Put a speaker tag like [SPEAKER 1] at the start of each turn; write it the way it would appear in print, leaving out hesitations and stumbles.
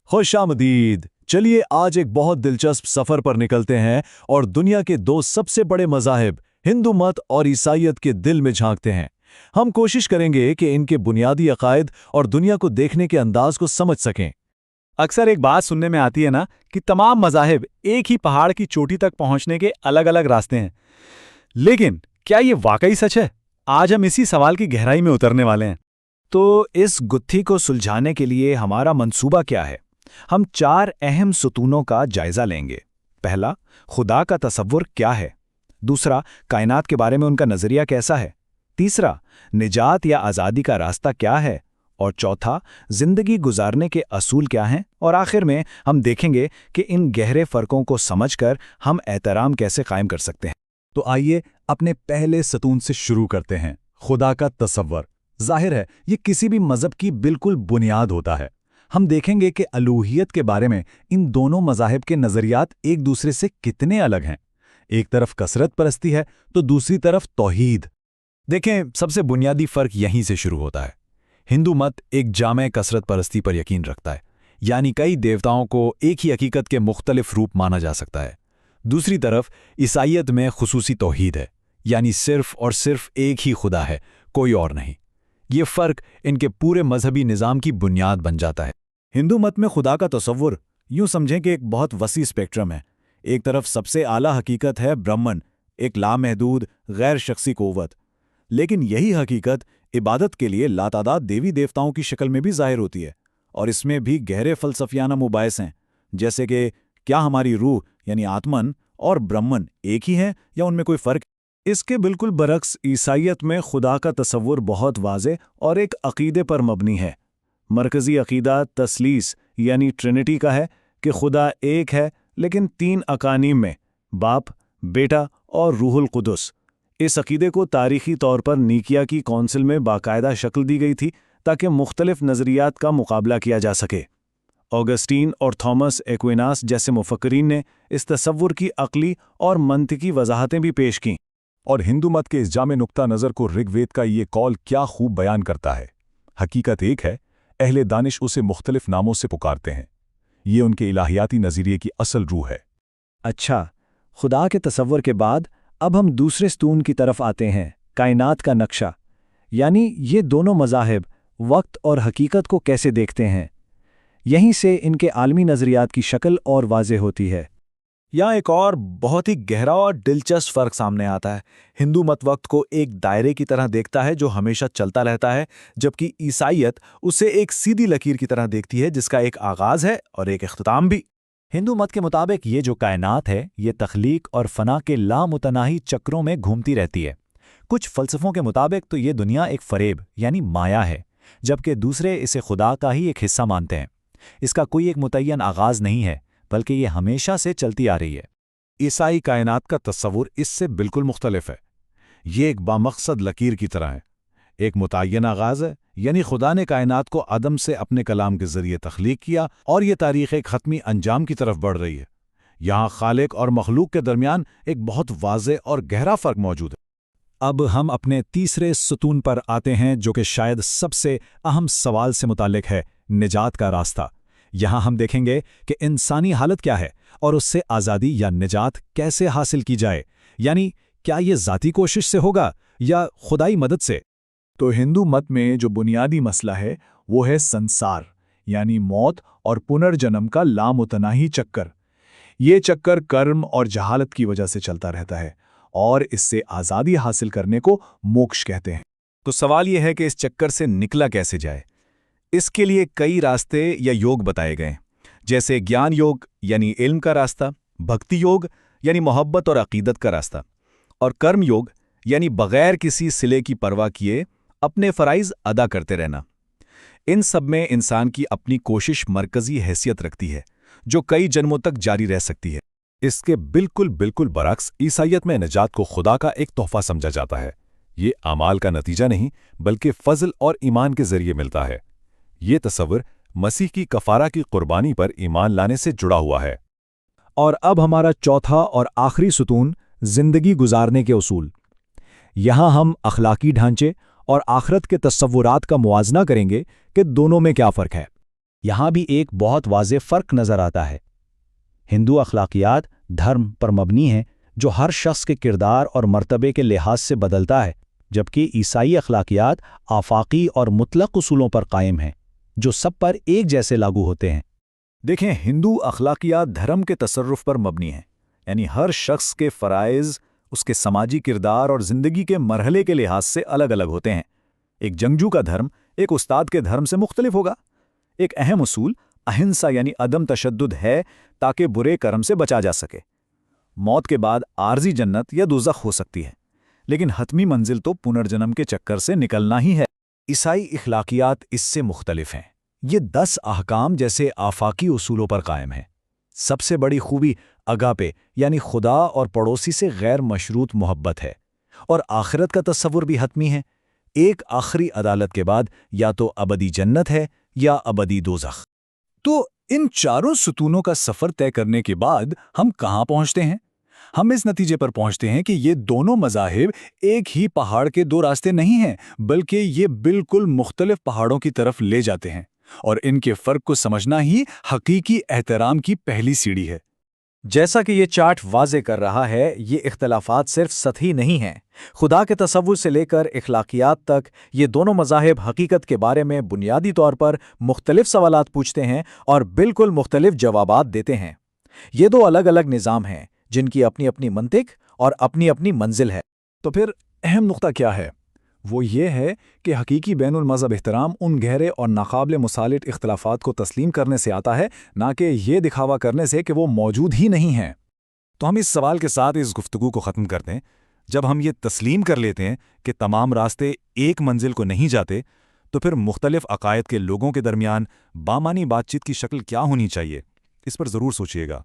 [SPEAKER 1] खुश आमदीद। चलिए आज एक बहुत दिलचस्प सफर पर निकलते हैं और दुनिया के दो सबसे बड़े मज़ाहिब हिंदू मत और ईसाईयत के दिल में झांकते हैं। हम कोशिश करेंगे कि इनके बुनियादी अकायद और दुनिया को देखने के अंदाज को समझ सकें।
[SPEAKER 2] अक्सर एक बात सुनने में आती है ना कि तमाम मज़ाहिब एक ही पहाड़ की चोटी तक पहुंचने के अलग अलग रास्ते हैं। लेकिन क्या ये वाकई सच है? आज हम इसी सवाल की गहराई में उतरने वाले हैं। तो इस गुत्थी को सुलझाने के लिए हमारा मंसूबा क्या है? हम 4 अहम सुतूनों का जायजा लेंगे। पहला, खुदा का तसव्वुर क्या है? दूसरा, कायनात के बारे में उनका नजरिया कैसा है? तीसरा, निजात या आज़ादी का रास्ता क्या है? और चौथा, जिंदगी गुजारने के असूल क्या हैं? और आखिर में हम देखेंगे कि इन गहरे फर्कों को समझकर हम एहतराम कैसे कायम कर सकते हैं।
[SPEAKER 1] तो आइए अपने पहले सतून से शुरू करते हैं, खुदा का तसव्वुर। जाहिर है ये किसी भी मज़हब की बिल्कुल बुनियाद होता है। हम देखेंगे कि अलूहियत के बारे में इन दोनों मज़ाहिब के नज़रियात एक दूसरे से कितने अलग हैं। एक तरफ कसरत परस्ती है तो दूसरी तरफ तौहीद। देखें, सबसे बुनियादी फ़र्क यहीं से शुरू होता है। हिंदू मत एक जामे कसरत परस्ती पर यकीन रखता है, यानी कई देवताओं को एक ही हकीकत के मुख्तलिफ रूप माना जा सकता है। दूसरी तरफ ईसाईयत में खुसूसी तौहीद है, यानी सिर्फ और सिर्फ एक ही खुदा है, कोई और नहीं। ये फ़र्क इनके पूरे मजहबी निज़ाम की बुनियाद बन जाता है। हिंदू मत में खुदा का तसव्वुर यूं समझें कि एक बहुत वसी स्पेक्ट्रम है। एक तरफ सबसे आला हकीकत है ब्रह्मन, एक लामहदूद गैर शख्सी क़ुव्वत। लेकिन यही हकीकत इबादत के लिए लातादाद देवी देवताओं की शक्ल में भी ज़ाहिर होती है, और इसमें भी गहरे फ़लसफ़ियाना मुबाहिस हैं, जैसे कि क्या हमारी रूह यानी आत्मन और ब्रह्मन एक ही हैं या उनमें कोई फ़र्क? इसके बिल्कुल बरक्स ईसाईयत में खुदा का तसव्वुर बहुत वाज़े और एक अक़ीदे पर मबनी है। मरकज़ी अक़ीदा तस्लीस यानी ट्रिनिटी का है कि खुदा एक है, लेकिन 3 अकानीम में बाप, बेटा और रूहुल कुदस। इस अक़ीदे को तारीख़ी तौर पर नीकिया की कौंसिल में बाकायदा शक्ल दी गई थी ताकि मुख्तलिफ नज़रियात का मुकाबला किया जा सके। ऑगस्टीन और थॉमस एक्विनास जैसे मुफक्किरीन ने इस तसव्वुर की अक़ली और मंतिकी वजाहतें भी पेश कीं। और हिंदू मत के इस जामे नुक्ता नज़र को ऋग्वेद का ये कौल क्या खूब बयान करता है। हकीकत एक है, अहले दानिश उसे मुख्तलिफ नामों से पुकारते हैं। ये उनके इलाहियाती नज़रिए की असल रूह है।
[SPEAKER 2] अच्छा, खुदा के तसव्वुर के बाद अब हम दूसरे स्तून की तरफ आते हैं, कायनात का नक्शा। यानी ये दोनों मज़ाहिब वक्त और हकीकत को कैसे देखते हैं। यहीं से इनके आलमी नज़रियात की शक्ल और वाज़े होती है। यहाँ एक और बहुत ही गहरा और दिलचस्प फ़र्क सामने आता है। हिंदू मत वक्त को एक दायरे की तरह देखता है जो हमेशा चलता रहता है, जबकि ईसाईयत उसे एक सीधी लकीर की तरह देखती है जिसका एक आगाज़ है और एक इख्तिताम भी। हिंदू मत के मुताबिक ये जो कायनात है ये तख्लीक और फना के लामुतनाही चक्रों में घूमती रहती है। कुछ फ़लसफ़ों के मुताबिक तो ये दुनिया एक फ़रेब यानी माया है, जबकि दूसरे इसे खुदा का ही एक हिस्सा मानते हैं। इसका कोई एक मुतय्यन आगाज़ नहीं है, बल्कि ये हमेशा से चलती आ रही है।
[SPEAKER 1] ईसाई कायनात का तस्वुर इससे बिल्कुल मुख्तलिफ है। ये एक बामकसद लकीर की तरह है। एक मुतय्यन आगाज़ है, यानी खुदा ने कायनात को अदम से अपने कलाम के ज़रिए तख्लीक किया और ये तारीख़ एक ख़त्मी अंजाम की तरफ बढ़ रही है। यहाँ खालिक और मखलूक के दरमियान एक बहुत वाज़े और गहरा फ़र्क मौजूद है। अब हम अपने तीसरे सतून पर आते हैं, जो कि शायद सबसे अहम सवाल से मुताल्लिक है, निजात का रास्ता। यहाँ हम देखेंगे कि इंसानी हालत क्या है और उससे आज़ादी या निजात कैसे हासिल की जाए। यानी क्या ये ज़ाती कोशिश से होगा या खुदाई मदद से? तो हिंदू मत में जो बुनियादी मसला है वो है संसार, यानी मौत और पुनर्जन्म का लामुतनाही चक्कर। ये चक्कर कर्म और जहालत की वजह से चलता रहता है और इससे आज़ादी हासिल करने को मोक्ष कहते हैं।
[SPEAKER 2] तो सवाल ये है कि इस चक्कर से निकला कैसे जाए। इसके लिए कई रास्ते या योग बताए गए, जैसे ज्ञान योग यानी इल्म का रास्ता, भक्ति योग यानी मोहब्बत और अकीदत का रास्ता, और कर्म योग यानी बग़ैर किसी सिले की परवाह किए अपने फ़राइज़ अदा करते रहना। इन सब में इंसान की अपनी कोशिश मरकज़ी हैसियत रखती है, जो कई जन्मों तक जारी रह सकती है।
[SPEAKER 1] इसके बिल्कुल बरक्स ईसाईयत में निजात को खुदा का एक तोहफ़ा समझा जाता है। ये अमाल का नतीजा नहीं, बल्कि फ़ज़ल और ईमान के ज़रिए मिलता है। ये तस्वर मसीह की कफ़ारा की कुर्बानी पर ईमान लाने से जुड़ा हुआ है।
[SPEAKER 2] और अब हमारा चौथा और आखिरी सुतून, ज़िंदगी गुजारने के उसूल। यहाँ हम अखलाकी ढांचे और आखिरत के तस्वुरात का मुआजना करेंगे कि दोनों में क्या फ़र्क है। یہاں بھی ایک بہت واضح فرق نظر آتا ہے۔ ہندو اخلاقیات دھرم پر مبنی ہیں جو ہر شخص کے کردار اور مرتبے کے لحاظ سے بدلتا ہے، جبکہ عیسائی اخلاقیات آفاقی اور مطلق اصولوں پر قائم ہیں جو سب پر ایک جیسے لاگو ہوتے ہیں۔
[SPEAKER 1] دیکھیں، ہندو اخلاقیات دھرم کے تصرف پر مبنی ہیں، یعنی ہر شخص کے فرائض اس کے سماجی کردار اور زندگی کے مرحلے کے لحاظ سے الگ الگ ہوتے ہیں۔ ایک جنگجو کا دھرم ایک استاد کے دھرم سے مختلف ہوگا۔ ایک اہم اصول اہنسا یعنی عدم تشدد ہے تاکہ برے کرم سے بچا جا سکے۔ موت کے بعد عارضی جنت یا دوزخ ہو سکتی ہے، لیکن حتمی منزل تو پنرجنم کے چکر سے نکلنا ہی ہے۔ عیسائی اخلاقیات اس سے مختلف ہیں۔ یہ 10 احکام جیسے آفاقی اصولوں پر قائم ہیں۔ سب سے بڑی خوبی اگاپے یعنی خدا اور پڑوسی سے غیر مشروط محبت ہے، اور آخرت کا تصور بھی حتمی ہے۔ ایک آخری عدالت کے بعد یا تو ابدی جنت ہے یا ابدی دوزخ۔ تو ان چاروں ستونوں کا سفر طے کرنے کے بعد ہم کہاں پہنچتے ہیں؟ ہم اس نتیجے پر پہنچتے ہیں کہ یہ دونوں مذاہب ایک ہی پہاڑ کے دو راستے نہیں ہیں، بلکہ یہ بالکل مختلف پہاڑوں کی طرف لے جاتے ہیں، اور ان کے فرق کو سمجھنا ہی حقیقی احترام کی پہلی سیڑھی ہے۔
[SPEAKER 2] جیسا کہ یہ چارٹ واضح کر رہا ہے، یہ اختلافات صرف سطحی نہیں ہیں۔ خدا کے تصور سے لے کر اخلاقیات تک یہ دونوں مذاہب حقیقت کے بارے میں بنیادی طور پر مختلف سوالات پوچھتے ہیں اور بالکل مختلف جوابات دیتے ہیں۔ یہ دو الگ الگ نظام ہیں جن کی اپنی اپنی منطق اور اپنی اپنی منزل ہے۔
[SPEAKER 1] تو پھر اہم نقطہ کیا ہے؟ وہ یہ ہے کہ حقیقی بین المذہب احترام ان گہرے اور ناقابل مسالٹ اختلافات کو تسلیم کرنے سے آتا ہے، نہ کہ یہ دکھاوا کرنے سے کہ وہ موجود ہی نہیں ہیں۔ تو ہم اس سوال کے ساتھ اس گفتگو کو ختم کرتے ہیں۔ جب ہم یہ تسلیم کر لیتے ہیں کہ تمام راستے ایک منزل کو نہیں جاتے، تو پھر مختلف عقائد کے لوگوں کے درمیان بامعنی بات چیت کی شکل کیا ہونی چاہیے؟ اس پر ضرور سوچیے گا۔